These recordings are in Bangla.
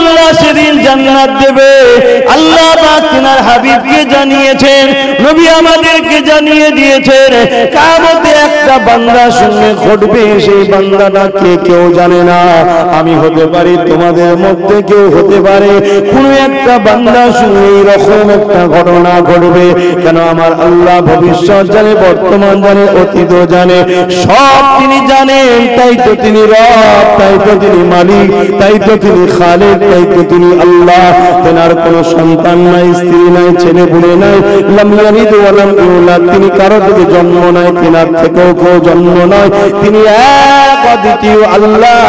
আল্লাহ সেদিন জান্নাত দেবে। আল্লাহ পাক তিনার হাবিবকে জানিয়েছেন, নবী আমাদেরকে জানিয়ে দিয়েছেন, কিয়ামতে একটা বান্দার সঙ্গে ঘটবে, সেই বান্দাটা কে কেউ জানে না। আমি হতে পারি, তোমাদের মধ্যে কেউ হতে পারে, কোন একটা বান্দার সঙ্গে এইরকম একটা ঘটনা ঘটবে। কেন আমার আল্লাহ ভবিষ্যৎ জানে, বর্তমান জানে, অতীত জানে, সব তিনি জানেন। তাই তো তিনি রব, তাই তো তিনি মালিক, তাই তো তিনি খালেক, তাই তো তিনি আল্লাহ। তেনার কোনো সন্তান নাই, স্ত্রী নাই, ছেলে পুলে নাই, লাম ইয়ালিদ ওয়া লাম ইউলাদ, তিনি কারো থেকে জন্ম নাই, তেনার থেকেও কেউ জন্ম নয়। তিনি এক অদ্বিতীয় আল্লাহ,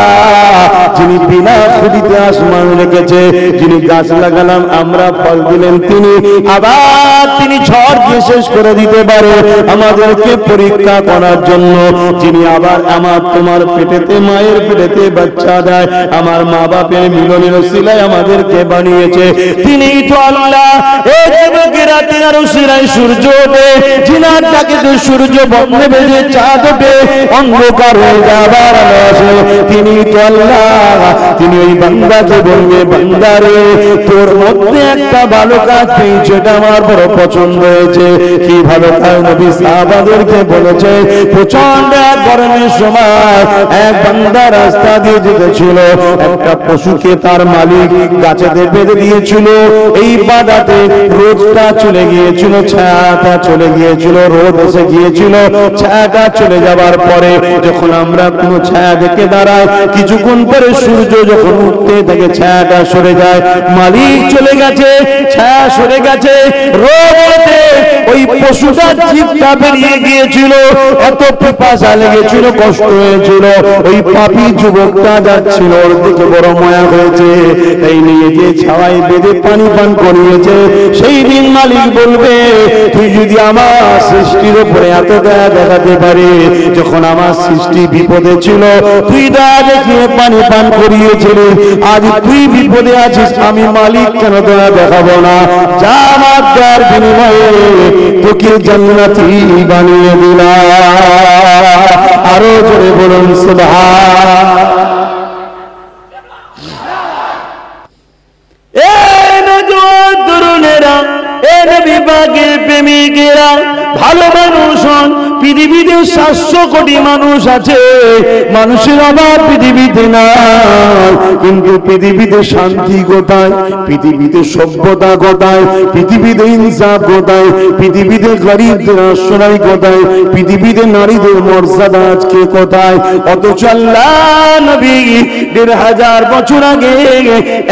যিনি বিনা খুদিতে আসমান রেখেছে, যিনি গাছ লাগালাম আমরা ফল দিলেন তিনি, আবার তিনি ঝড় দিয়ে শেষ করে দিতে পারে আমাদেরকে পরীক্ষা করার জন্য, যিনি আবার আমার তোমার পেটেতে, মায়ের পেটেতে বাচ্চা দেয়, আমার মা বাপের মিলনের ওসিলায় আমাদেরকে বানিয়েছে, তিনি তো আল্লাহ। এই যুবকেরা তিনার ওসিলায় সূর্য ওঠে, যিনার ডাকে তো সূর্য বন্ধে বেজে চাঁদ ওঠে, অন্ধকার হয়ে যাবার আলো আসে, তিনি তো আল্লাহ। তিনি ওই বান্দাকে বলবে, বান্দারে তোর মধ্যে একটা ভালো কাজ পেয়েছে, যেটা আমার বড় পছন্দ হয়েছে। কি ভালো কাজ? নবী সাহাবাদেরকে বলেছে, প্রচন্ড গরমের সময় এক বান্দা রাস্তা দিয়ে যেতেছিল, একটা পশুকে তার মালিক গাছেতে বেঁধে দিয়েছিল। এই বাধাতে রোদটা চলে গিয়েছিল, ছায়াটা চলে গিয়েছিল, রোদ এসে গিয়েছিল, ছায়াটা চলে যাবার পরে যখন আমরা কোনো ছায়া দেখে দাঁড়াই, কিছুক্ষণ পরে সূর্য যখন উঠতে থাকে ছায়াটা সরে যায়, মালিক চলে গেছে, ছায়া সরে গেছে, রোদে ওই পশুটার জিভটা বেরিয়ে গিয়েছিল, এত পিপাসা লেগেছিল, কষ্ট হয়েছিল। ওই পাপী যুবকটা যাচ্ছিল, ওর দিকে বড় মায়া হয়েছে, এই নিয়ে যে ছাওয়ায় বেঁধে পানি পান করিয়েছে। সেই দিন মালিক বলবে, তুই যদি আমার সৃষ্টির উপরে এত দয়া দেখাতে পারে, যখন আমার সৃষ্টি বিপদে ছিল তুই দয়া দেখিয়ে পানি পান করিয়েছিলি, আজ তুই বিপদে আছিস, আমি মালিক কেন দয়া দেখাবো না? যা আমার দয়ার বিনিময়ে তোকে জান্নাতি বানিয়ে দিলাম। আরো জোরে বলুন সুবহান। এ নওজোয়ান তরুণেরা, এ নবী পাকের প্রেমিকেরা, ভালো মানুষ হন। পৃথিবীতে 700 কোটি মানুষ আছে, মানুষের অভাব পৃথিবীতে নাই, কিন্তু পৃথিবীতে শান্তি কোথায়? পৃথিবীতে সভ্যতা কোথায়? পৃথিবীতে ইনসাফ কোথায়? পৃথিবীতে গরিবদের আশ্রয় কোথায়? পৃথিবীতে নারীদের মর্যাদা আজকে কোথায়? অথচ আল্লাহ নবী 1500 বছর আগে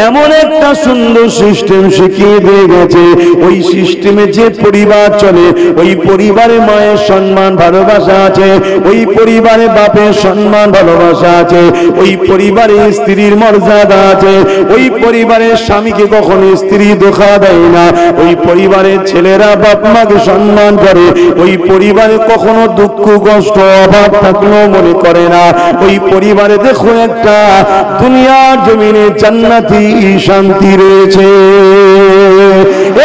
এমন একটা সুন্দর সিস্টেম শিখিয়ে দিয়ে গেছে। ওই সিস্টেমে যে পরিবার চলে, ওই পরিবারে মায়ের সম্মান ভালোবাসা আছে, ওই পরিবারে বাপের সম্মান ভালোবাসা আছে, ওই পরিবারে স্ত্রীর মর্যাদা আছে, ওই পরিবারের স্বামীকে কখনো স্ত্রী ধোঁকা দেয় না, ওই পরিবারের ছেলেরা বাপ মাকে সম্মান করে, ওই পরিবারে কখনো দুঃখ কষ্ট অভাব থাকলেও মনে করে না। ওই পরিবারে দেখো একটা দুনিয়ার জমিনে জান্নাতি শান্তি রয়েছে।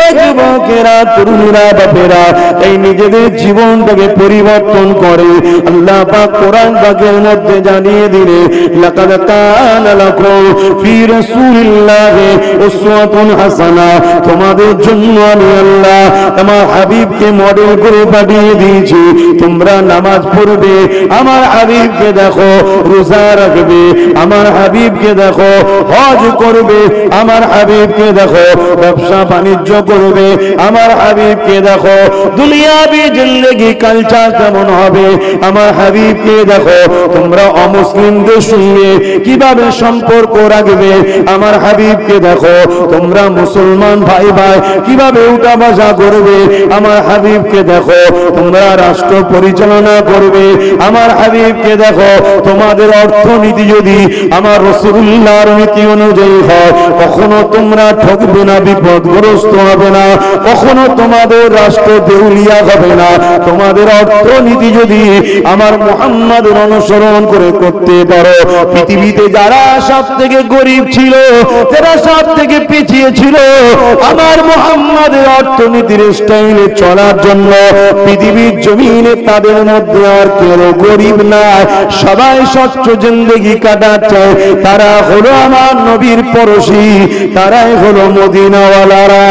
এই যুবকেরা, তরুণীরা, বাপেরা, এই নিজেদের জীবনটাকে পরিবর্তন করে আল্লাহ পাক কোরআন পাকের মধ্যে জানিয়ে দিলে, লাকাদ কানা লাকুম ফি রাসূলিল্লাহি উসওয়াতুন হাসানা, তোমাদের জন্য আমি আল্লাহ আমার হাবিবকে মডেল করে পাঠিয়ে দিয়েছি। তোমরা নামাজ পড়বে, আমার হাবিবকে দেখো, রোজা রাখবে, আমার হাবিবকে দেখো, হজ করবে, আমার হাবিবকে দেখো, ব্যবসা বাণিজ্য করবে, আমার হাবিবকে দেখো, দুনিয়াবি জিন্দেগি কালচার কেমন হবে, আমার হাবিবকে দেখো। তোমরা অমুসলিমদের সঙ্গে কিভাবে সম্পর্ক রাখবে, আমার হাবিবকে দেখো। তোমরা মুসলমান ভাই ভাই কিভাবে উঠা বসা করবে, আমার হাবিবকে দেখো। তোমরা রাষ্ট্র পরিচালনা করবে, আমার হাবিবকে দেখো। তোমাদের অর্থনীতি যদি আমার রাসূলুল্লাহর নীতি অনুযায়ী হয়, কখনো তোমরা ঠকবে না, বিপদগ্রস্ত হবে না, কখনো তোমাদের রাষ্ট্র দেউলিয়া হবে না। তোমাদের অর্থনীতি যদি আমার মুহাম্মাদের অনুসরণ করে করতে পারো, পৃথিবীতে যারা সব থেকে গরিব ছিল, যারা সব থেকে পিছিয়ে ছিল, আমার মুহাম্মাদের অর্থনীতির স্টাইলে চলার জন্য পৃথিবীর জমিনে তাদের মধ্যে আর কেউ গরিব না, সবাই স্বচ্ছ জিন্দেগি কাটাচ্ছে। তারা হলো আমার নবীর পড়শি, তারাই হলো মদিনাওয়ালারা।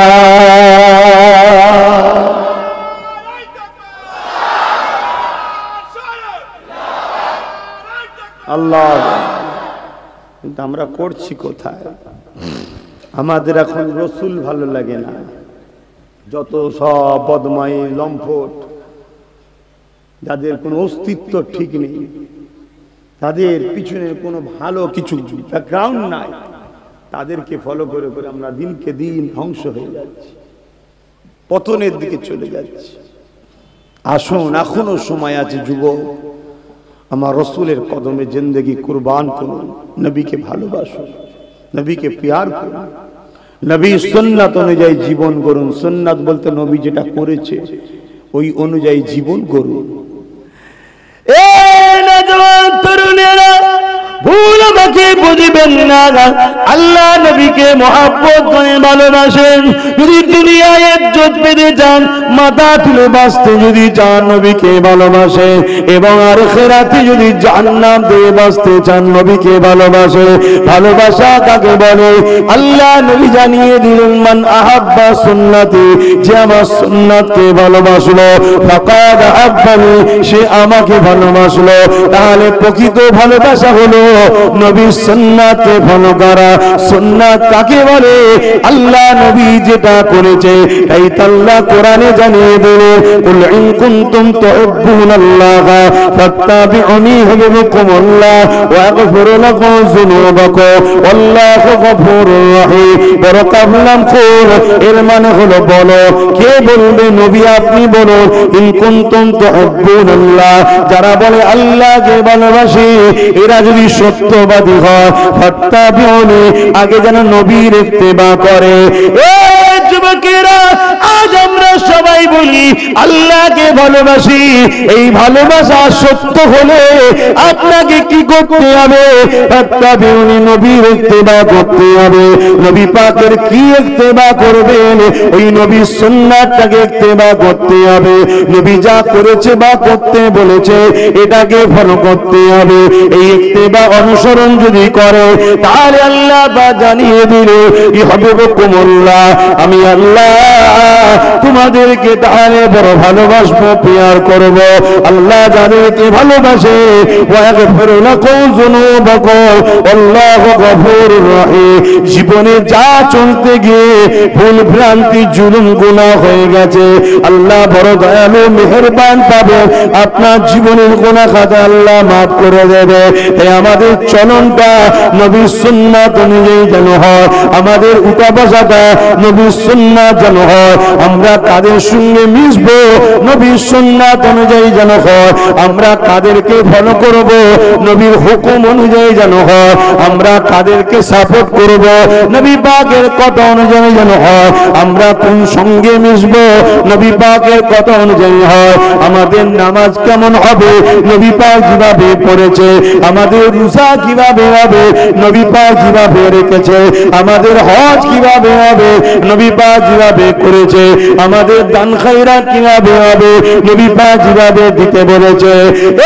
আল্লাহ, কিন্তু আমরা করছি কোথায়? আমাদের এখন রসুল ভালো লাগে না, যত সব বদমাই লম্পট, যাদের কোনো অস্তিত্ব ঠিক নেই, তাদের পিছনে কোনো ভালো কিছু ব্যাকগ্রাউন্ড নাই, তাদেরকে ফলো করে করে আমরা দিনকে দিন ধ্বংস হয়ে যাচ্ছি, পতনের দিকে চলে যাচ্ছি। আসুন, এখনো সময় আছে যুবক, আমার রসুলের কদমে জিন্দেগি কুরবান করুন, নবীকে ভালোবাসুন, নবীকে প্যার করুন, নবী সুন্নাত অনুযায়ী জীবন করুন। সুন্নাত বলতে নবী যেটা করেছে ওই অনুযায়ী জীবন করুন। তরুণেরা ভুল আমাকে বুঝবেন না, আল্লাহ নবীকে মহব্বত করে ভালোবাসেন। যদি দুনিয়ায় ইজ্জত পেতে চান, মাথা তুলে বাঁচতে যদি চান, নবীকে ভালোবাসেন। এবং আখিরাতে যদি জান্নাত দিয়ে বাঁচতে চান, নবীকে ভালোবাসে। ভালোবাসা কাকে বলে? আল্লাহ নবী জানিয়ে দিলেন, মান আহাব্বা সুন্নতি, যে আমার সুন্নাতকে ভালোবাসলো, ফাকাদ আহাব্বানি, সে আমাকে ভালোবাসলো। তাহলে প্রকৃত ভালোবাসা হলো নবীর সুন্নাতকে ফলো করা। সুন্নাত কাকে বলে? আল্লাহ নবী যেটা করেছে তাই আল্লাহ কোরআনে জানিয়ে দিলেন, কুল ইন কুনতুম তুহিব্বুনাল্লাহ ফাত্তাবিউনি ইউহিব্বুকুমুল্লাহ ওয়া ইয়াগফির লাকুম যুনুবাকুম ওয়াল্লাহু গফুরুর রহিম। বড় কাবলাম কুল, এর মানে হলো বলো। কে বলবে? নবী আপনি বলুন। ইন কুনতুম তুহিব্বুনাল্লাহ, যারা বলে আল্লাহকে ভালোবাসি, এরা যদি সত্যবাদী হয়, ফাত্তাবিউনি, আগে যেন নবীর ইত্তেবা করে। এই যুবকেরা, আজ আমরা সবাই বলি আল্লাহকে ভালোবাসি। এই ভালোবাসা সত্য হলে আপনাকে কি করতে হবে? ফাত্তাবিউনি, নবীর ইত্তেবা করতে হবে। নবী পাকের কি ইত্তেবা করবেন? ওই নবীর সুন্নাতটাকে ইত্তেবা করতে হবে। নবী যা করেছে বা করতে বলেছে এটাকে ফলো করতে হবে। এই ইত্তেবা অনুসরণ যদি করে, তাহলে আল্লাহ বা জানিয়ে দিল, ইউহিব্বুকুমুল্লাহ, আমি আল্লাহ তোমাদেরকে তাহলে বড় ভালোবাসবো, প্যার করব। আল্লাহ যাদেরকে ভালোবাসে, ওয়া ইয়াগফির লাকুম যুনুবাকুম আল্লাহু গফুরুর রহিম। জীবনে যা চলতে গিয়ে ভুল ভ্রান্তি জুলুম গুনাহ হয়ে গেছে, আল্লাহ বড় দয়ালু মেহেরবান পাবেন, আপনার জীবনের গুনাহ খাতা আল্লাহ মাফ করে দেবে। তাই আমাদের চলনটা নবীর সুন্নাত অনুযায়ী যেন হয়, আমাদের উঠা বসাটা নবীর সুন্নাত যেন হয়। আমরা কাদের সঙ্গে মিশবো নবীর সুন্নাত অনুযায়ী যেন হয়। আমরা কাদেরকে ফলো করব নবীর হুকুম অনুযায়ী যেন হয়। আমরা কাদেরকে সাপোর্ট করব নবী পাকের কথা অনুযায়ী যেন হয়। আমরা কোন সঙ্গে মিশবো নবী পাকের কথা অনুযায়ী হয়। আমাদের নামাজ কেমন হবে নবী পাক যেভাবে পড়েছে, আমাদের রোজা কিভাবে হবে নবী পাক যেভাবে রেখেছে, আমাদের হজ কিভাবে হবে নবী পাক যেভাবে করেছে, আমাদের দান খায়রাত কিভাবে হবে নবী পাক যেভাবে দিতে বলেছে।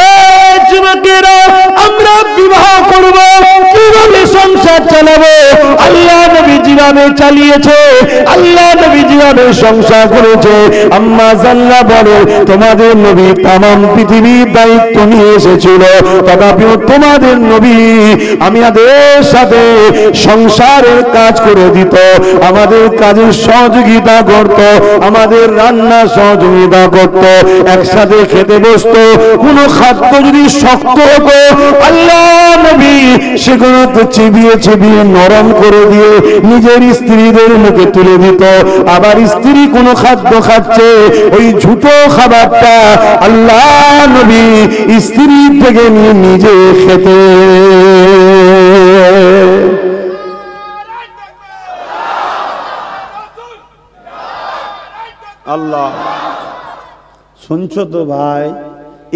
এই যুবকেরা, আমরা বিবাহ করব, কিভাবে সংসার চালাবো আল্লাহ নবী যেভাবে চালিয়েছে, আল্লাহ নবী যেভাবে সংসার করেছে। আম্মা জান্নাহ বলে, তোমাদের নবী তামাম পৃথিবীর দায়িত্ব নিয়ে এসেছিল, তথাপিও তোমাদের নবী আমাদের সাথে সংসারের কাজ করে দিত, আমাদের কাজের সহযোগিতা করত, আমাদের রান্না সহযোগিতা করত, একসাথে খেতে বসতো। কোন খাদ্য যদি শক্ত হতো, আল্লাহ নবী সেগুলো তো চিবিয়ে চিবিয়ে নরম করে দিয়ে নিজের স্ত্রীদের মুখে তুলে দিত। আবার স্ত্রী কোন খাদ্য খাচ্ছে, ওই ঝুটো খাবারটা আল্লাহ নবী স্ত্রী থেকে নিয়ে নিজে খেতে। আল্লাহ। শুনছো তো ভাই,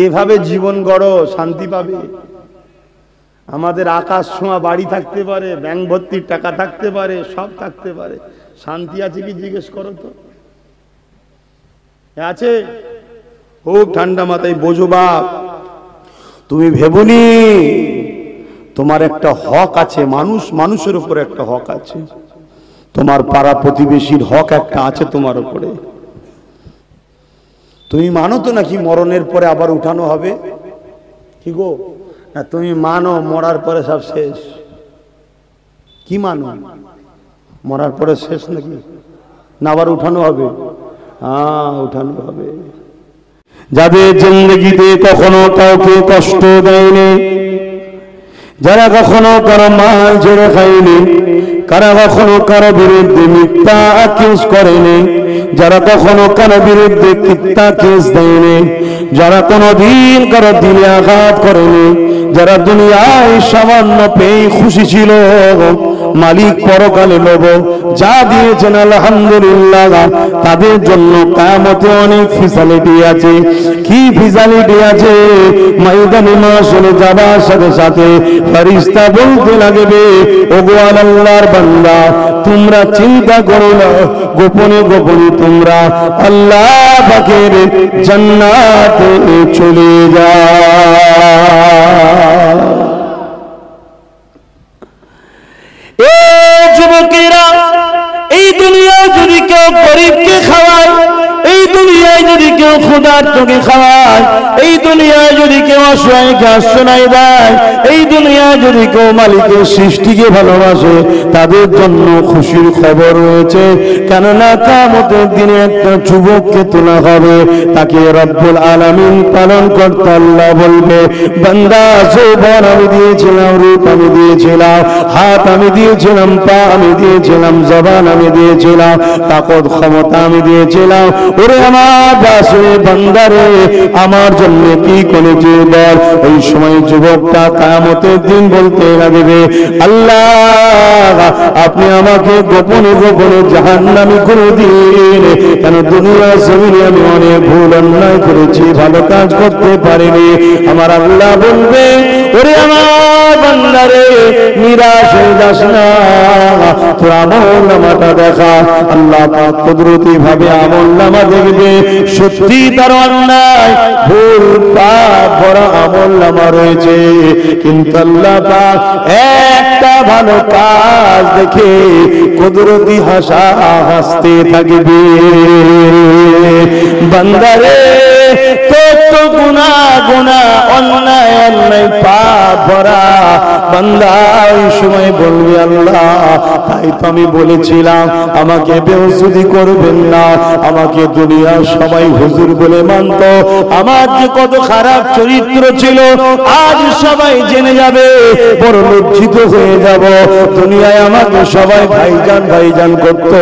এভাবে জীবন গড়ো, শান্তি পাবে। আমাদের আকাশ ছোঁয়া বাড়ি থাকতে পারে, ব্যাংক ভর্তির টাকা থাকতে পারে, সব থাকতে পারে, শান্তি আছে কি জিজ্ঞেস করো তো, আছে? খুব ঠান্ডা মাথায় বোঝো বাপ, তুমি ভেবনি তোমার একটা হক আছে, মানুষের উপর একটা হক আছে, তোমার পাড়া প্রতিবেশীর হক একটা আছে তোমার উপরে। তুমি মানো তো নাকি মরণের পরে আবার উঠানো হবে? কি গো, না তুমি মানো মরার পরে সব শেষ? কি মানো, মরার পরে শেষ নাকি? না আবার উঠানো হবে? হ্যাঁ, উঠানো হবে। যাদের জিন্দেগিতে কখনো কাউকে কষ্ট দেয়নি, যারা কখনো কারো মাল ছেড়ে খায়নি, কারা কখনো কারো বিরুদ্ধে মিথ্যা কেস করেনি, যারা কখনো কারো বিরুদ্ধে মিথ্যা কেস দেয়নি, যারা কোনোদিন কারো দিলে আঘাত করেনি, যারা দুনিয়ায় সামান্য পেয়ে খুশি ছিল, মালিক পরকালে নেব যা দিয়েছেন আলহামদুলিল্লাহ, তাদের জন্য কিয়ামতে অনেক ফ্যাসিলিটি আছে। কি ফ্যাসিলিটি আছে? ময়দানে মাশারে যাবার সাথে সাথে ফেরেশতা বলতে লাগবে, ওগো আল্লাহর বান্দা, তোমরা চিন্তা করো না, গোপনে গোপনে তোমরা আল্লাহ পাকের জান্নাতে চলে যাও। যুবকেরা, এই দুনিয়ায় যদি কেউ গরিবকে খাওয়ায়, এই দুনিয়ায় যদি কেউ ক্ষুধার্তকে খাওয়ায়, এই দুনিয়ায় যদি কেউ অসহায়কে আশ্রয় দেয়, এই দুনিয়ায় যদি কেউ মালিকের সৃষ্টিকে ভালোবাসে, তাদের জন্য খুশির খবর রয়েছে। কেননা কিয়ামতের দিনে একটা যুবককে তোলা হবে, তাকে রব্বুল আলামিন পালন করতে আল্লাহ বলবে, বান্দা যৌবন আমি দিয়েছিলাম, রূপ আমি দিয়েছিলাম, হাত আমি দিয়েছিলাম, পা আমি দিয়েছিলাম, জবান আমি দিয়েছিলাম, তাকত ক্ষমতা আমি দিয়েছিলাম, ওরে আমার বাসরে বান্দারে আমার জন্য কি করেছে বল। ওই সময় যুবকটা কিয়ামতের দিন বলতে লাগবে, আল্লাহ আপনি আমাকে গোপনে গোপনে জাহান্নামী করে দিন, কেন দুনিয়া জমিনে আমি অনেক ভুল অন্যায় করেছি, ভালো কাজ করতে পারিনি। আমার আল্লাহ বলবে, ওরে আমার বান্দারে নিরাশ হয়ে যাস না, তোর আমলনামাটা দেখা। আল্লাহ পাক কুদরতি ভাবে আমলনামা দেখবে, সত্যি তার অন্যায় ভুল পাপ ভরা আমলনামা রয়েছে, কিন্তু আল্লাহ পাক একটা ভালো কাজ দেখে কুদরতি হাসা হাসতে থাকবে। বান্দারে তোর তো গুনাহ গুনাহ, অন্যায় অন্যায় পাপ ভরা, বান্দা ওই সময় বলবে, আল্লাহ তাই তো আমি বলেছিলাম আমাকে বেহুসুদি করবেন না, আমাকে দুনিয়ার সবাই হুজুর বলে মানত, আমার যে কত খারাপ চরিত্র ছিল আজ সবাই জেনে যাবে, বড় লজ্জিত হয়ে যাব। দুনিয়ায় আমাকে সবাই ভাইজান ভাইজান করত,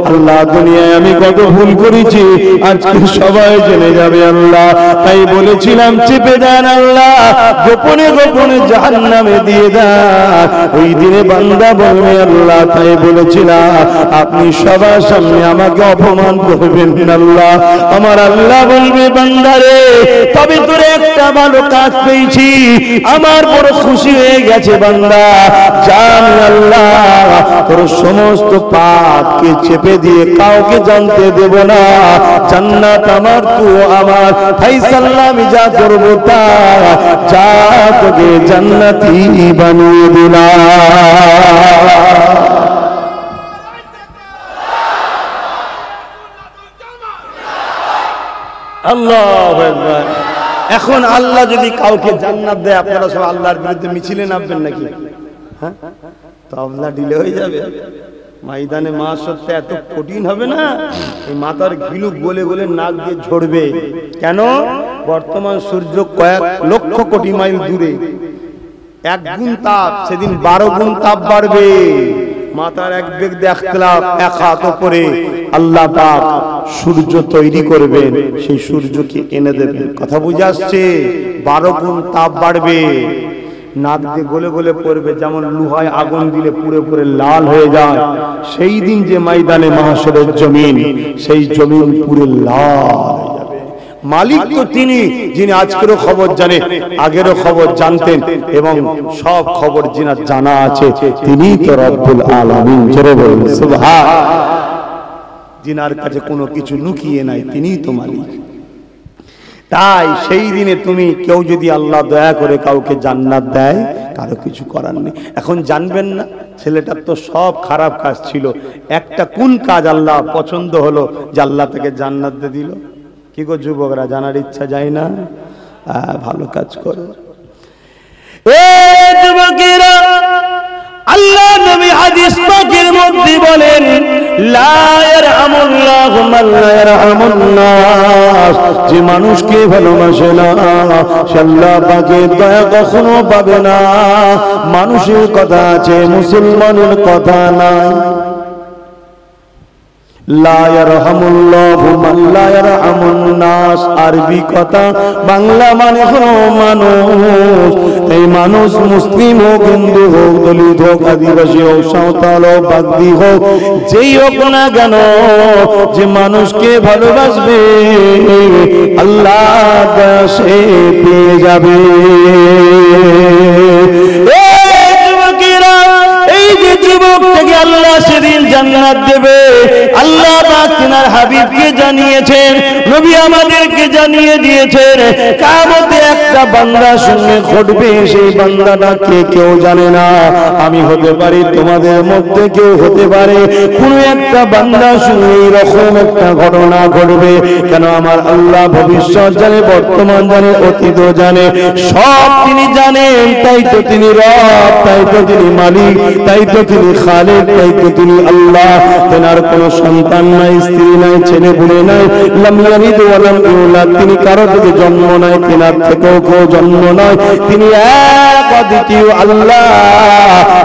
আল্লাহ দুনিয়ায় আমি কত ভুল করেছি আজকে সবাই জেনে যাবে আল্লাহ, তাই বলেছিলাম চেপে দেন আল্লাহ, গোপনে গোপনে জাহান্নামে দিয়ে দেন। ওই দিনে বান্দা বলবে, আল্লাহ তাই বলেছিলাম আপনি সবার সামনে আমাকে অপমান করবেন আল্লাহ। আমার আল্লাহ বলবে, বান্দারে তবে তোর একটা ভালো কাজ পেয়েছি, আমার বড় খুশি হয়ে গেছে বান্দা, জান আল্লাহ তোর সমস্ত পাপকে চেপে দিয়ে কাউকে জানতে দেব না, জান্নাত আমার তুই আমার, ফাইসাল্লাহ আমি যা করব তা, যা তোকে জান্নাতি বানিয়ে দিলাম। আল্লাহু আকবার। এখন আল্লাহ যদি কাউকে জান্নাত দেয়, আপনারা সব আল্লাহর বিরুদ্ধে মিছিলে নামবেন নাকি? হ্যাঁ, তো আল্লাহ দিলে হয়ে যাবে। ময়দানে মাশাআল্লাহ এত কঠিন হবে না, এই মাথার ঘিলুক গলে গলে নাক দিয়ে ঝরবে। কেন? বর্তমান সূর্য কয়েক লক্ষ কোটি মাইল দূরে, 1 গুণ তাপ, সেদিন 12 গুণ তাপ বাড়বে। মাথার এক বেগ দেখলাম, এক হাত উপরে আল্লাহ পাক সূর্য তৈরি করবেন, সেই সূর্যকে এনে দেবেন। কথা বুঝে আসছে? 12 গুণ তাপ বাড়বে। নাক দিয়ে গলে গলে পড়বে, যেমন লোহায় আগুন দিলে পুরে পুরে লাল হয়ে যায়। সেই দিন যে ময়দানে মাহশরের জমিন, সেই জমিন পুরে লাল হয়ে যাবে। মালিক তো তিনি, যিনি আজকেরও খবর জানে, আগেরও খবর জানতেন, এবং সব খবর যিনার জানা আছে, তিনিই তো রব্বুল আলামিন। জোরে বলুন সুবহান। যিনার কাছে কোনো কিছু লুকিয়ে নাই, তিনিই তো মালিক। তাই সেই দিনে তুমি কেউ যদি আল্লাহ দয়া করে কাউকে জান্নাত দেয়, কারো কিছু করার নেই। এখন জানবেন না, ছেলেটার তো সব খারাপ কাজ ছিল, একটা কোন কাজ আল্লাহ পছন্দ হলো যে আল্লাহ তাকে জান্নাত দিয়ে দিল? কি গো যুবকরা, জানার ইচ্ছা যায় না? ভালো কাজ করো। এ যুবকেরা, আল্লাহ নবী হাদিস পাকের মধ্যে বলেন, লা ইয়ারহামুল্লাহু মান লা ইয়ারহামুন নাস, যে মানুষকে ভালোবাসে না সে আল্লাহ পাকের দয়া কখনো পাবে না। মানুষের কথা আছে, মুসলমানের কথা নাই। লা ইয়ারহামুল্লাহু মান লা ইয়ারহামুন নাস, আরবি কথা, বাংলা মানে হলো মানুষ। এই মানুষ মুসলিম হোক, হিন্দু হোক, দলিত হোক, আদিবাসী হোক, সাঁওতাল হোক, বাগদি হোক, যেই হোক না কেন, যে মানুষকে ভালোবাসবে আল্লাহ সে পেয়ে যাবে। এই যে যুবকটাকে আল্লাহ সেদিন জান্নাত দেবে, আল্লাহ পাক তিনার হাবিবকে জানিয়েছেন, নবী আমাদেরকে জানিয়ে দিয়েছেন, কিয়ামতে একটা বান্দার সঙ্গে ঘটবে, সেই বান্দাটা কে কেউ জানে না। আমি হতে পারি, তোমাদের মধ্যে কেউ হতে পারে, কোন একটা বান্দার সঙ্গে এরকম একটা ঘটনা ঘটবে। কেন? আমার আল্লাহ ভবিষ্যৎ জানে, বর্তমান জানে, অতীত জানে, সব তিনি জানেন। তাই তো তিনি রব, তাই তো তিনি মালিক, তাই তো তিনি খালিক, তাই তো তিনি আল্লাহ। তেনার কোনো সন্তান নাই, স্ত্রী নাই, ছেলে পুলে নাই, লাম ইয়ালিদ ওয়া লাম ইউলাদ, তিনি কারো থেকে জন্ম নাই, তেনার থেকেও কেউ জন্ম নয়। তিনি এক অদ্বিতীয় আল্লাহ,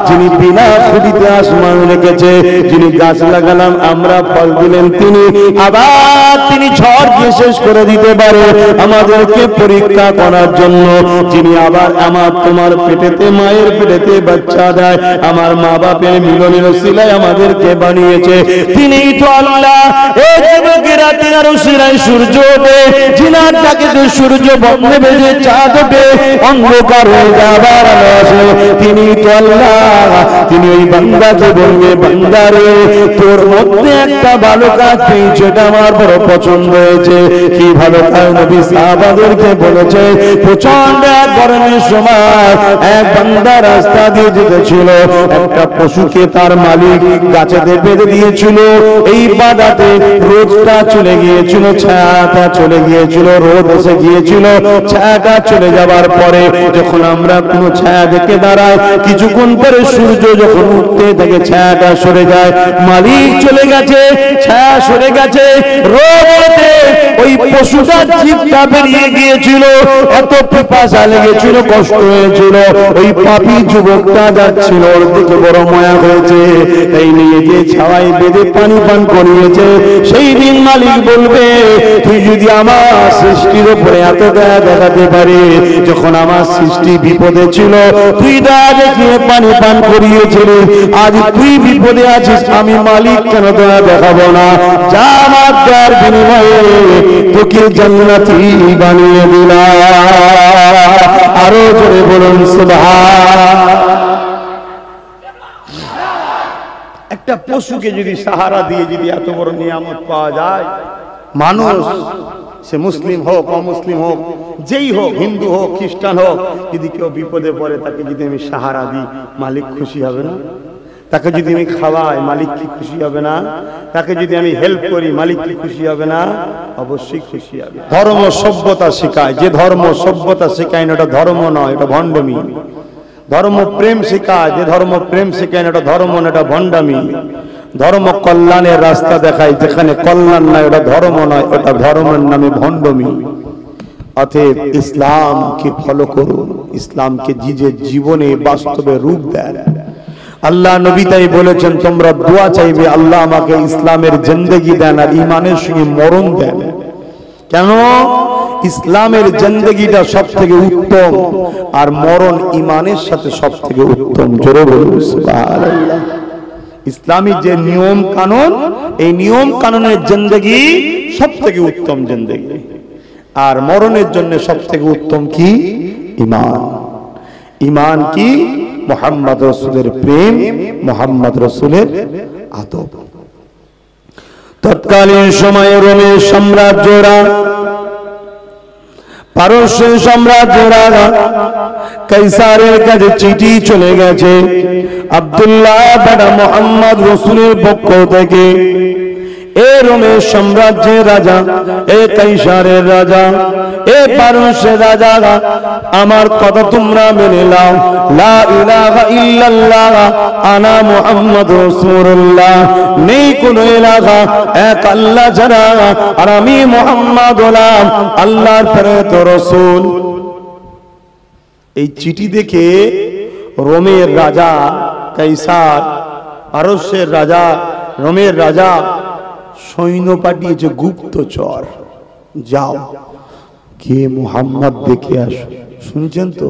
যিনি বিনা খুঁটিতে আসমান রেখেছে, যিনি গাছ লাগালাম আমরা ফল দিলেন তিনি, আবার তিনি ঝড় দিয়ে শেষ করে দিতে পারে আমাদেরকে পরীক্ষা করার জন্য, যিনি আবার আমার তোমার পেটেতে, মায়ের পেটেতে বাচ্চা দেয়, আমার মা বাপের মিলনের ওসিলায় আমাদেরকে বানিয়েছে, তিনিই তো আল্লাহ। এই যুবকেরা, তিনার ওসিলায় সূর্য ওঠে, যিনার ডাকে সূর্য বন্ধে বেজে চাঁদ ওঠে, অন্ধকার হয়ে যাবার আলো আসে, তিনিই তো আল্লাহ। তিনি ওই বান্দাকে বলবে, বান্দারে তোর মধ্যে একটা ভালো কাজ পেয়েছে, এটা আমার বড় পছন্দ হয়েছে। কি ভালো কাজ? নবী সাহাবাদেরকে বলেছে, প্রচন্ড এক গরমের সময় এক বান্দা রাস্তা দিয়ে যেতেছিল, একটা পশুকে তার মালিক গাছেতে বেঁধে দিয়েছিল। এই বাধাতে রোদটা চলে গিয়েছিল, ছায়াটা চলে গিয়েছিল, রোদ এসে গিয়েছিল, ছায়াটা চলে যাবার পরে যখন আমরা কোনো ছায়া দেখে দাঁড়াই, কিছুক্ষণ পরে সূর্য যখন উঠতে থাকে, ছায়াটা সরে যায়, মালিক চলে গেছে, ছায়া সরে গেছে, রোদে ওই পশুটার জীবটা বেরিয়ে গিয়েছিল, এত পিপাসা লেগেছিল, কষ্ট হয়েছিল, ওই পাপী যুবকটা যাচ্ছিল, ওর দিকে বড় মায়া হয়েছে, তাই নিয়ে গিয়ে ছাওয়ায় বেঁধে পানি পান করিয়েছে। সেই দিন মালিক বলবে, তুই যদি আমার সৃষ্টির উপরে এত দয়া দেখাতে পারে, যখন আমার সৃষ্টি বিপদে ছিল তুই দয়া দেখিয়ে পানি পান করিয়েছিলি, আজ তুই বিপদে আছিস, আমি মালিক কেন দয়া দেখাবো না? যা আমার দয়ার বিনিময়ে তোকে জান্নাতি বানিয়ে দিলাম। আরো জোরে বলুন সুবহান। একটা পশুকে যদি সাহারা দিয়ে যদি এত বড় নিয়ামত পাওয়া যায়, মানুষ সে মুসলিম হোক, অমুসলিম হোক, যেই হোক, হিন্দু হোক, খ্রিস্টান হোক, যদি কেউ বিপদে পড়ে তাকে যদি আমি সাহারা দিই, মালিক খুশি হবে না? তাকে যদি আমি খাওয়াই, মালিক কি খুশি হবে না? তাকে যদি আমি হেল্প করি, মালিক কি খুশি হবে না? অবশ্যই খুশি হবে। ধর্ম সভ্যতা শেখায়, যে ধর্ম সভ্যতা শেখায় না ওটা ধর্ম নয়, এটা ভণ্ডামি। ধর্ম প্রেম শেখায়, যে ধর্ম প্রেম শেখায় না ওটা ধর্ম না, এটা ভণ্ডামি। ধর্ম কল্যাণের রাস্তা দেখায়, যেখানে কল্যাণ নাই ওটা ধর্ম নয়, ওটা ধর্মের নামে ভণ্ডামি। অতএব ইসলামকে ফলো করুন, ইসলামকে নিজের জীবনে বাস্তবে রূপ দেন। আল্লাহ নবী তাই বলেছেন, তোমরা দোয়া চাইবে, আল্লাহ আমাকে ইসলামের জিন্দেগি দেন আর ঈমানের সঙ্গে মরণ দেন। কেন? ইসলামের জিন্দেগিটা সবথেকে উত্তম, আর মরণ ঈমানের সাথে সবথেকে উত্তম। জোরে বলুন সুবহানাল্লাহ। ইসলামী যে নিয়ম কানুন, এই নিয়ম কানুনের জিন্দেগি সবথেকে উত্তম জিন্দেগি, আর মরণের জন্য সবথেকে উত্তম কি? ঈমান। ঈমান কি? মুহাম্মদ রাসূলের প্রেম, মুহাম্মদ রাসূলের আদব। তৎকালীন সময়ে রোমের সাম্রাজ্যরা, পারস্যের সাম্রাজ্যরা কাইসারের কাছে চিঠি চলে গেছে আব্দুল্লাহ বাবা মুহাম্মদ রাসূলের পক্ষ থেকে। এ রোমের সাম্রাজ্যের রাজা, এ কাইসারের রাজা, এ পারস্যের রাজা, আমার কথা তোমরা মেনে নাও, লা ইলাহা ইল্লাল্লাহ আনা মুহাম্মদ রাসূলুল্লাহ, নেই কোন ইলাহা এক আল্লাহ ছাড়া, আর আমি মুহাম্মদ হলাম আল্লাহর প্রেরিত রাসূল। এই চিঠি দেখে রোমের রাজা কাইসার, পারস্যের রাজা, রোমের রাজা সৈন্য পাঠিয়েছে গুপ্তচর, যাও কে মুহাম্মদ দেখে আসো। শুনছেন তো?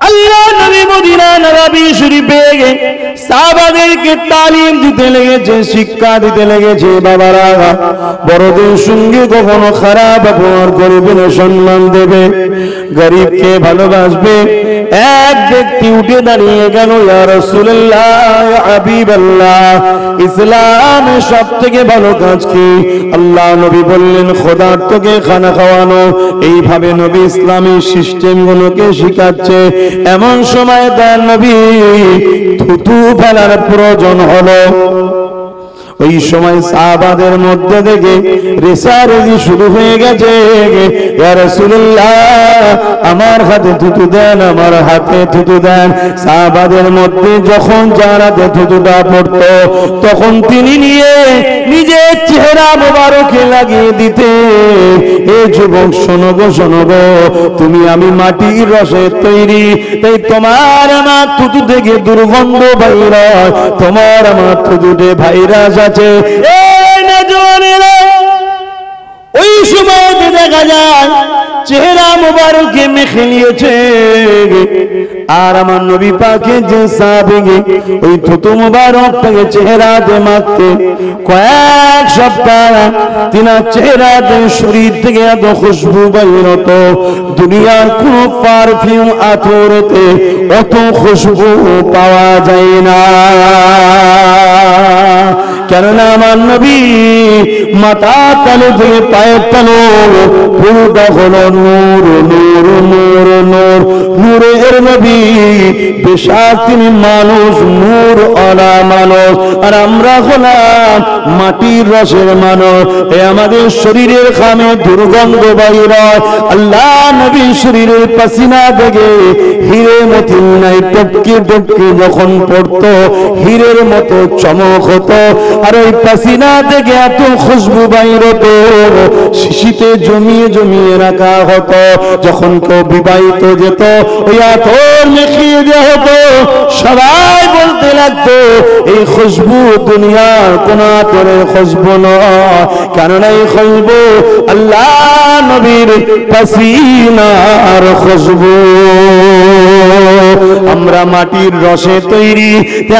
আল্লাহ নবী মদিনা নবী শরীফে সাহাবাদেরকে তালিম দিতে লেগেছে, শিক্ষা দিতে লেগেছে। বাবারা, বড়দের সঙ্গে কখনো খারাপ ব্যবহার করবে না, সম্মান দেবে, গরিবকে ভালোবাসবে। এক ব্যক্তি উঠে দাঁড়িয়ে গেল, ইয়া রাসূলুল্লাহ, ইয়া হাবিবাল্লাহ, ইসলামের সবথেকে ভালো কাজ কি? আল্লাহ নবী বললেন, খোদার্থকে খানা খাওয়ানো। এইভাবে নবী ইসলামী সিস্টেমগুলোকে শিখাচ্ছে। এমন সময় তার নবী থুতু ফেলার প্রয়োজন হলো। ওই সময় সাহাবাদের মধ্যে থেকে রেসারেজি শুরু হয়ে গেছে, ইয়া রাসূলুল্লাহ, আমার হাতে থুতু দেন, আমার হাতে থুতু দেন। সাহাবাদের মধ্যে যখন যার হাতে থুতুটা পড়তো, তখন তিনি নিয়ে নিজের চেহারা মোবারকে লাগিয়ে দিতে, এ যুবক শোনো গো, শোনো গো, তুমি আমি মাটির রসের তৈরি, তাই তোমার আমার থুতু থেকে দুর্গন্ধ বাইর হয়, তোমার আমার থুতুতে ভাইরাস আছে। ওই সময় দেখা যায় চেহারা মোবারকে মেখে নিয়েছে, আর আমার নবী পাকের যে সাহাবী ওই থুতু মোবারকটাকে চেহারাতে মাখতে কয়েক সপ্তাহ তিনার চেহারাতে শরীর থেকে এত খুশবু বাইর হতো, দুনিয়ার কোন পারফিউম আতরেতে অত খুশবু পাওয়া যায় না। কেননা আমার নবী মাথা তালু থেকে পায়ের তালু পুরোটা হলো নূর, নূর, নূর, নূর, নূরের নবী। বেশাক তিনি মানুষ, নূর আলা মানুষ, আর আমরা হলাম মাটির রসের মানুষ। এ আমাদের শরীরের খামে দুর্গন্ধ বাইর হয়। আল্লাহ নবী শরীরের পাসিনা থেকে হিরে মতিন নাই টপকে টপকে যখন পড়তো, হীরের মতো চমক হতো, আর ওই পাসিনা থেকে এত খুশবু বাইর হতো, শিশিতে জমিয়ে জমিয়ে রাখা হতো। যখন কেউ বিবাহিত যেত, ওই আতর মেখিয়ে দেওয়া হতো। সবাই বলতে লাগতো, এই খুশবু দুনিয়ার কোন আতরের খুশবু নয়, কেননা এই খুশবু আল্লাহ নবীর পাসিনার খুশবু। আমরা মাটির রসে তৈরি,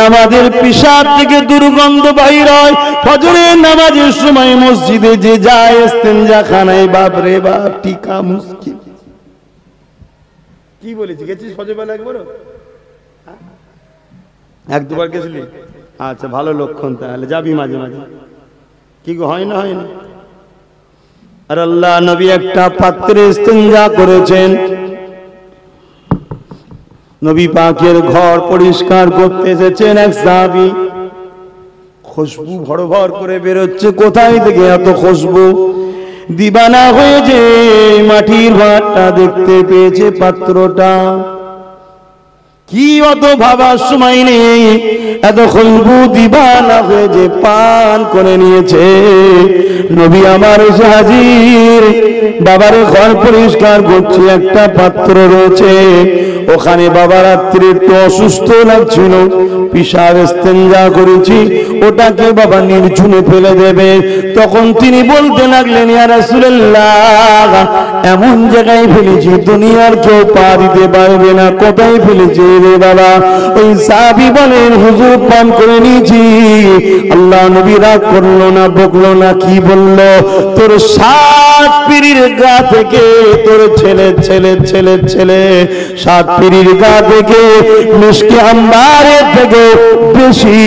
আমাদের পেশাব থেকে দুর্গন্ধ বাইর হয়। ফজরের নামাজের সময় মসজিদে যে যায় ইস্তেঞ্জা খানায়, বাপ রে বাপ, টিকা মুশকিল। কি বলেছি, গেছিস ফজরবেলা একবার? এক দুবার গেছিলি? আচ্ছা, ভালো লক্ষণ, তাহলে যাবি মাঝে মাঝে। কি হয় না, হয় না? আর আল্লাহ নবী একটা পাত্রে ইস্তেঞ্জা করেছেন। নবী পাকের ঘর পরিষ্কার করতে এসেছেন এক সাহাবী, খুশবু ভর ভর করে বেরোচ্ছে। কোথায় থেকে এত খুশবু? দিবানা হয়ে যে মাটির ভাতটা দেখতে পেয়েছে, পাত্রটা কি অত ভাবার সময় নেই, এত খুশবু দিবানা হয়ে যে পান করে নিয়েছে। নবী আমার এসে হাজির, বাবার ঘর পরিষ্কার করছে, একটা পাত্র রয়েছে ওখানে। বাবা রাত্রে একটু অসুস্থ লাগছিল, পিশাব ইস্তেঞ্জা করেছি, ওটাকে বাবা নির্ঝুমে ফেলে দেবে। তখন তিনি বলতে লাগলেন, ইয়া রাসূলুল্লাহ, এমন জায়গায় ফেলেছি দুনিয়ার কেউ পা দিতে পারবে না। কোথায় ফেলেছি রে বাবা? ওই সাহাবী বলেন, হুজুর পান করে নিয়েছি। আল্লাহ নবী রাগ করলো না, বকলো না, কি বলল? তোর 7 পীরের গা থেকে, তোর ছেলে ছেলে ছেলে ছেলে 7 পীরের গা থেকে মিশকে আম্বারের থেকে বেশি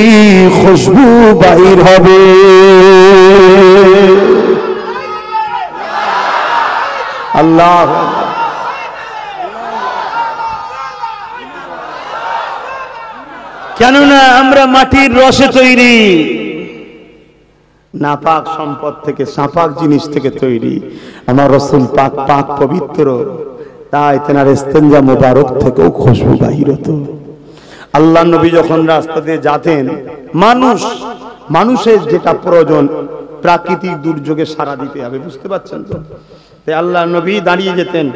খুশবু বাহির হবে। আল্লাহ, কেননা আমরা মাটির রসে তৈরি, নাপাক সম্পদ থেকে, সাপাক জিনিস থেকে তৈরি। আমার রাসূল পাক পাক পবিত্র, তাই তেনার ইস্তেঞ্জা মোবারক থেকেও খুশবু বাহির হতো। আল্লাহ নবী যখন রাস্তা দিয়ে যেতেন, মানুষের যেটা প্রয়োজন, প্রাকৃতিক দুর্যোগে সারা দিতে হবে, বুঝতে পারছেন তো? তাই আল্লাহ নবী দাঁড়িয়ে যেতেন,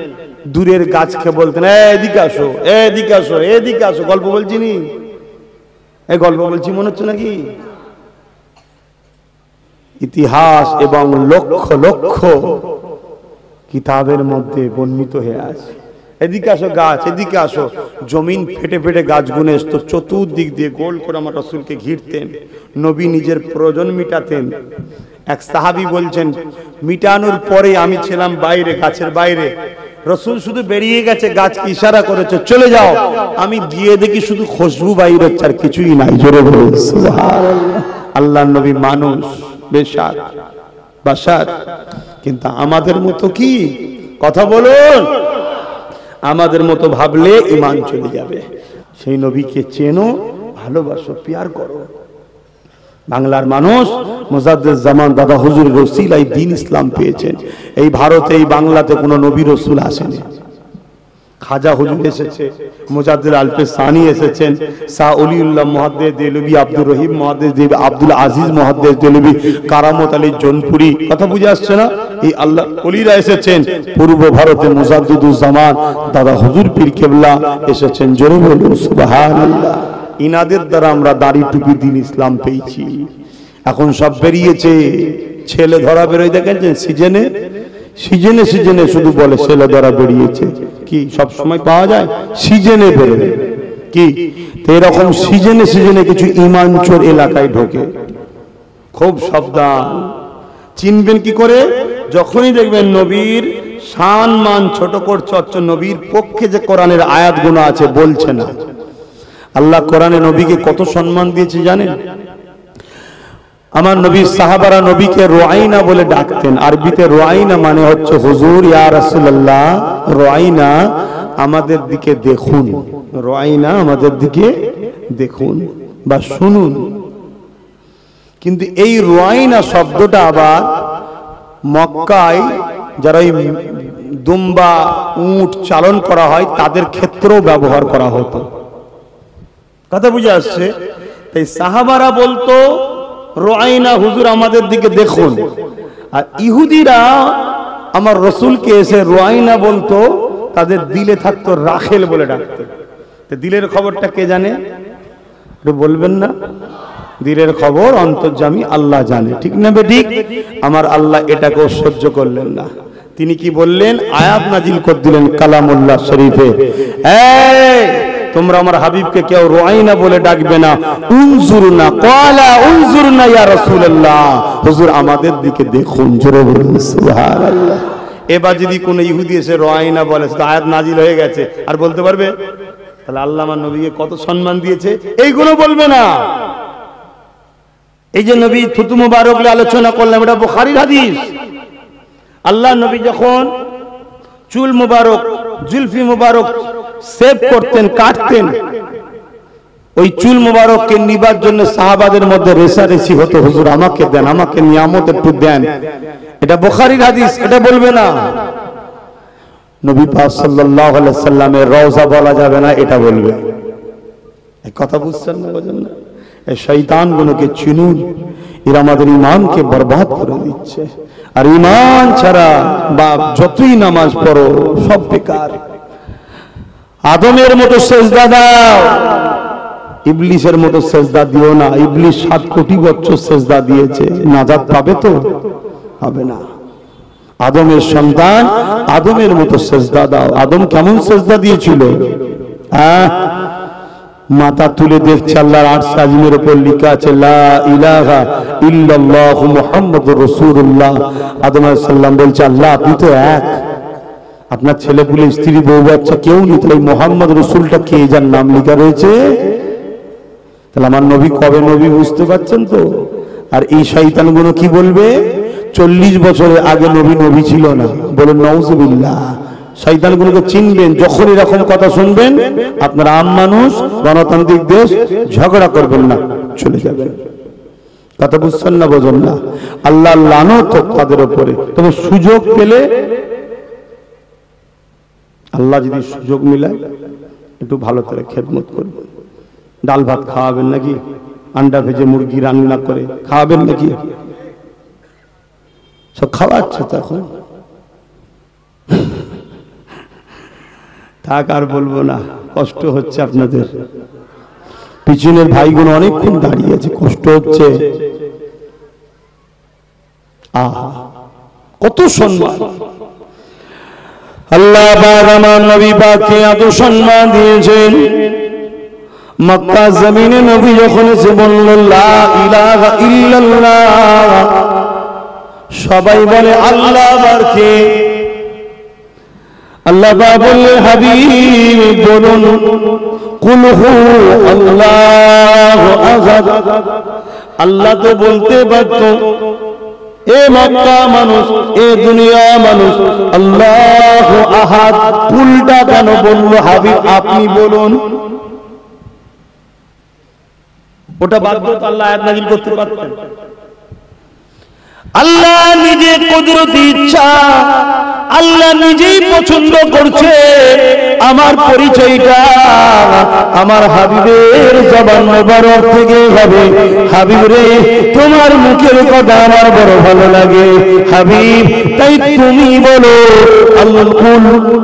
দূরের গাছকে বলতেন, এদিকে আসো, এদিকে আসো, এদিকে আসো। গল্প বলছি নি, এই গল্প বলছি মনে হচ্ছে নাকি? ইতিহাস এবং লক্ষ লক্ষ কিতাবের মধ্যে বর্ণিত হয়ে আছে। এদিকে আসো গাছ, এদিকে আসো। জমিন ফেটে ফেটে গাছগুলো আসতো, চতুর্দিক দিয়ে গোল করে আমার রাসূলকে ঘিরতেন। নবী নিজের প্রয়োজন মিটাতেন। এক সাহাবী বলছেন, মিটানোর পরে আমি ছিলাম বাইরে, গাছের বাইরে। রাসূল শুধু বেরিয়ে গেছে, গাছকে ইশারা করেছে চলে যাও। আমি গিয়ে দেখি শুধু খুশবু বাইর হচ্ছে, আর কিছুই নাই। জোরে বলুন সুবহানাল্লাহ। আল্লাহর নবী মানুষ, বেশাক বাশার, কিন্তু আমাদের মতো কি কথা বলুন, আমাদের মতো ভাবলে ঈমান চলে যাবে। সেই নবীকে চেনো, ভালোবাসো, প্যার করো। বাংলার মানুষ মুজাদ্দিদ জামান দাদা হুজুরের ওসিলায় দ্বীন ইসলাম পেয়েছেন। এই ভারতে, এই বাংলাতে কোনো নবী রাসূল আসেনি। খাজা হুজুর এসেছে, মুজাদ্দিদ আলফে সানি এসেছেন, শাহ ওলিউল্লাহ মুহাদ্দিস দেলবি, আব্দুর রহিম মুহাদ্দিস দেলবি, আব্দুল আজিজ মুহাদ্দিস দেলবি, কারামত আলী জোনপুরি, কথা বুঝে আসছে না? এই আল্লাহ ওলিরা এসেছেন। পূর্ব ভারতে মুজাদ্দিদুজ জামান দাদা হুজুর পীর কেবলা এসেছেন। জোরে বলুন সুবহানাল্লাহ। ইনাদের দ্বারা আমরা দাড়ি টুপি দ্বীন ইসলাম পেয়েছি। এখন সব বেরিয়েছে, ছেলে ধরা বেরোয়, দেখেছেন সিজনে সিজনে সিজনে শুধু বলে ছেলে ধরা বেরিয়েছে। কি সব সময় পাওয়া যায়? সিজনে বেরোয় কি? তো এরকম সিজনে সিজনে কিছু ঈমান চোর এলাকায় ঢোকে, খুব সাবধান। চিনবেন কি করে? যখনই দেখবেন নবীর শান মান ছোট করছে, নবীর পক্ষে যে কোরআনের আয়াতগুলো আছে বলছে না। আল্লাহ কোরআনে নবীকে কত সম্মান দিয়েছে জানেন? আমার নবীর সাহাবারা নবীকে রুআইনা বলে ডাকতেন। আরবিতে রুআইনা মানে হচ্ছে হুজুর, ইয়া রাসূলুল্লাহ, রুআইনা আমাদের দিকে দেখুন, রুআইনা আমাদের দিকে দেখুন বা শুনুন। কিন্তু এই রুআইনা শব্দটা আবার মক্কায় যারা দুম্বা উট চালন করা হয় তাদের ক্ষেত্রেও ব্যবহার করা হতো। কথা বুঝে আসছে? তাই সাহাবারা বলতো রুআইনা, হুজুর আমাদের দিকে দেখুন। আর ইহুদিরা আমার রাসূলকে এসে রুআইনা বলতো, তাদের দিলে থাকতো রাখেল বলে ডাকতো। তো দিলের খবরটা কে জানে? একটু বলবেন না? দিলের খবর অন্তর্যামী আল্লাহ জানে, ঠিক না বেঠিক? আমার আল্লাহ এটাকেও সহ্য করলেন না। তিনি কি বললেন? আয়াত নাজিল করে দিলেন কালামুল্লাহ শরীফে, তোমরা আমার হাবিবকে কেউ রুআইনা বলে ডাকবে না, উনজুরনা, ক্বালা উনজুরনা ইয়া রাসূলুল্লাহ, হুজুর আমাদের দিকে দেখুন। জোরে বলুন সুবহানাল্লাহ। এবার যদি কোনো ইহুদি এসে রুআইনা বলে, সেটা আয়াত নাজিল হয়ে গেছে, আর বলতে পারবে? তাহলে আল্লাহ আমার নবীকে কত সম্মান দিয়েছে, এইগুলো বলবে না। এই যে নবী থুতু মুবারক নিয়ে আলোচনা করলাম, এটা বুখারীর হাদিস। আল্লাহ নবী যখন চুল মুবারক, জুলফি মুবারক সেভ করতেন, কাটতেন, ওই চুল মুবারককে নিবার জন্য সাহাবাদের মধ্যে রেষারেষি হতো, হুজুর আমাকে দেন, আমাকে নিয়ামত একটু দেন। এটা বুখারীর হাদিস, এটা বলবে না। নবী পাক সাল্লাল্লাহু আলাইহি সাল্লামের রওজা বলা যাবে না, এটা বলবে। এই কথা বুঝছেন না, বোঝেন না? এই শয়তানগুলোকে চিনুন, এরা আমাদের ঈমানকে বরবাদ করে দিচ্ছে। আর ঈমান ছাড়া বা যতই নামাজ পড়ো সব বেকার। আদমের মতো সেজদা দাও, ইবলিসের মতো সেজদা দিও না। ইবলিস 7 কোটি বছর সেজদা দিয়েছে, নাজাত পাবে তো? হবে না। আদমের সন্তান, আদমের মতো সেজদা দাও। আদম কেমন সেজদা দিয়েছিল? মাথা তুলে দেখছে, আল্লাহর আরশ আজিমের উপর লেখা আছে লা ইলাহা ইল্লাল্লাহু মুহাম্মাদুর রাসূলুল্লাহ। আদম আলাইহিস সালাম বলছে, আল্লাহ আপনি তো এক, আপনার ছেলেপুলে স্ত্রী বউ বাচ্চা কেউ নেই, তাহলে মুহাম্মদ রাসূলটা কে, যার নাম লেখা রয়েছে? তাহলে আমার নবী কবে নবী, বুঝতে পারছেন তো? আর এই শয়তানগুলো কি বলবে? 40 বছরের আগে নবী ছিল না। বলেন নাউজুবিল্লাহ। শয়তানগুলোকে চিনবেন, যখন এরকম কথা শুনবেন, আপনারা আম মানুষ, গণতান্ত্রিক দেশ, ঝগড়া করবেন না, চলে যাবেন। কথা বুঝছেন না, বোঝেন না? আল্লাহ লানত তাদের উপরে। তবে সুযোগ পেলে, আল্লাহ যদি সুযোগ মিলায়, একটু ভালো করে খেদমত করবেন। ডাল ভাত খাওয়াবেন নাকি? আন্ডা ভেজে মুরগি রান্না করে খাওয়াবেন নাকি? সব খাওয়াচ্ছে তো এখন। থাক, আর বলবো না, কষ্ট হচ্ছে আপনাদের। পিছনের ভাইগুলো অনেকক্ষণ দাঁড়িয়ে আছে, কষ্ট হচ্ছে। আহা, কত সম্মান! আল্লাহ পাক আমার নবী পাককে এত সম্মান দিয়েছেন। মক্কা জমিনে নবী যখন এসে বলল লা ইলাহা ইল্লাল্লাহ, সবাই বলে আল্লাহ বারকে। আল্লাহ পাক বললেন, হাবিব বলুন কুল হু আল্লাহু আহাদ। আল্লাহ তো বলতে পারত, এ মক্কা মানুষ, এ দুনিয়া মানুষ, আল্লাহু আহাদ। কুলটা কেন বললো? হাবিব আপনি বলুন। ওটা বাদ দিয়ে আল্লাহ আয়াত নাযিল করতে পারতেন। আল্লাহ নিজে কুদরতি ইচ্ছা, আল্লাহ নিজেই পছন্দ করছে আমার পরিচয়টা আমার হাবিবের জবান মোবারক থেকে হবে। হাবিব রে, তোমার মুখের কথা আমার বড় ভালো লাগে হাবিব, তাই তুমি বলো আল্লাহ,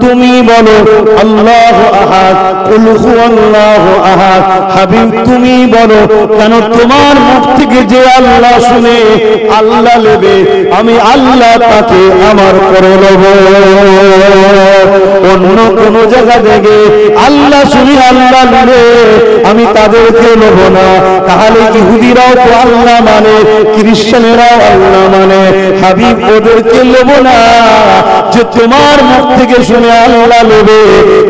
তুমি বলো আল্লাহু আহাদ, কুল হুয়াল্লাহু আহাদ। হাবিব তুমি বলো, কেন তোমার মুখ থেকে যে আল্লাহ শুনে আল্লাহ নেবে, আমি আল্লাহ তাকে আমার করে নেব। অন্য কোন জায়গা থেকে আল্লাহ শুনে আল্লাহ নেবে, আমি তাদেরকে নেব না। তাহলে ইহুদিরাও তো আল্লাহ মানে, খ্রিস্টানেরাও আল্লাহ মানে, হাবিব ওদেরকে নেব না। যে তোমার মুখ থেকে শুনে আল্লাহ নেবে,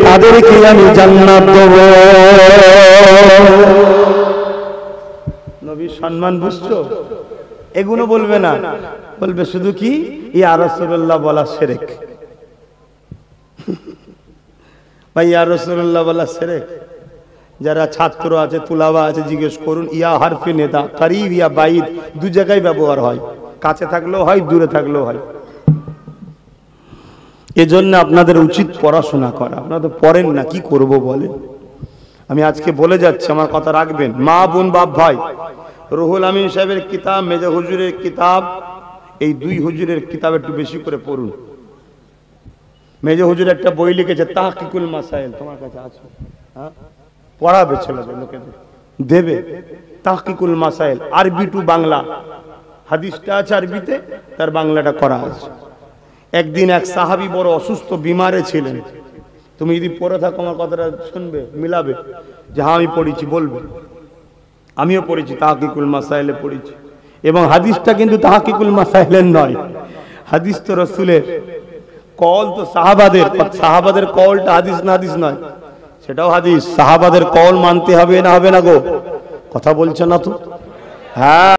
তাদেরকে আমি জান্নাত দেব। নবীর সম্মান বুঝছো? এগুলো বলবে না, বলবে শুধু কি ইয়া রাসূলুল্লাহ বলা শিরক। ভাই ইয়া রাসূলুল্লাহ বলা শিরক। যারা ছাত্র আছে, তুলাবা আছে, জিজ্ঞেস করুন, ইয়া হারফে নেদা, করিব ইয়া বাইদ, দু জায়গায় ব্যবহার হয়, কাছে থাকলেও হয়, দূরে থাকলেও হয়। এজন্য আপনাদের উচিত পড়াশোনা করা। আপনারা তো পড়েন না, কি করব বলেন? আমি আজকে বলে যাচ্ছি, আমার কথা রাখবেন। মা বোন বাপ ভাই, রুহুল আমিন সাহেবের কিতাব, মেজা হুজুরের কিতাব, এই দুই হুজুরের কিতাব একটু বেশি করে পড়ুন। মেজা হুজুর একটা বই লিখেছে তাহকিকুল মাসাইল, তোমার কাছে আছে? হ্যাঁ, পড়াবে ছেলেদের, লোকেদের দেবে। তাহকিকুল মাসাইল, আরবি টু বাংলা, হাদিসটা আছে আরবিতে, তার বাংলাটা করা আছে। একদিন এক সাহাবী বড় অসুস্থ, বিমারে ছিলেন। তুমি যদি পড়ে থাকো আমার কথাটা শুনবে, মিলাবে যে হ্যাঁ আমি পড়েছি, বলবে। আমিও পড়েছি, তাহকিকুল মাসাইলে পড়েছি। এবং হাদিসটা কিন্তু তাহকিকুল মাসাইলের নয়, হাদিস তো রাসূলের কল, তো সাহাবাদের। সাহাবাদের কলটা হাদিস না, হাদিস নয়, সেটাও হাদিস। সাহাবাদের কল মানতে হবে না, হবে না গো? কথা বলছে না তো? হ্যাঁ।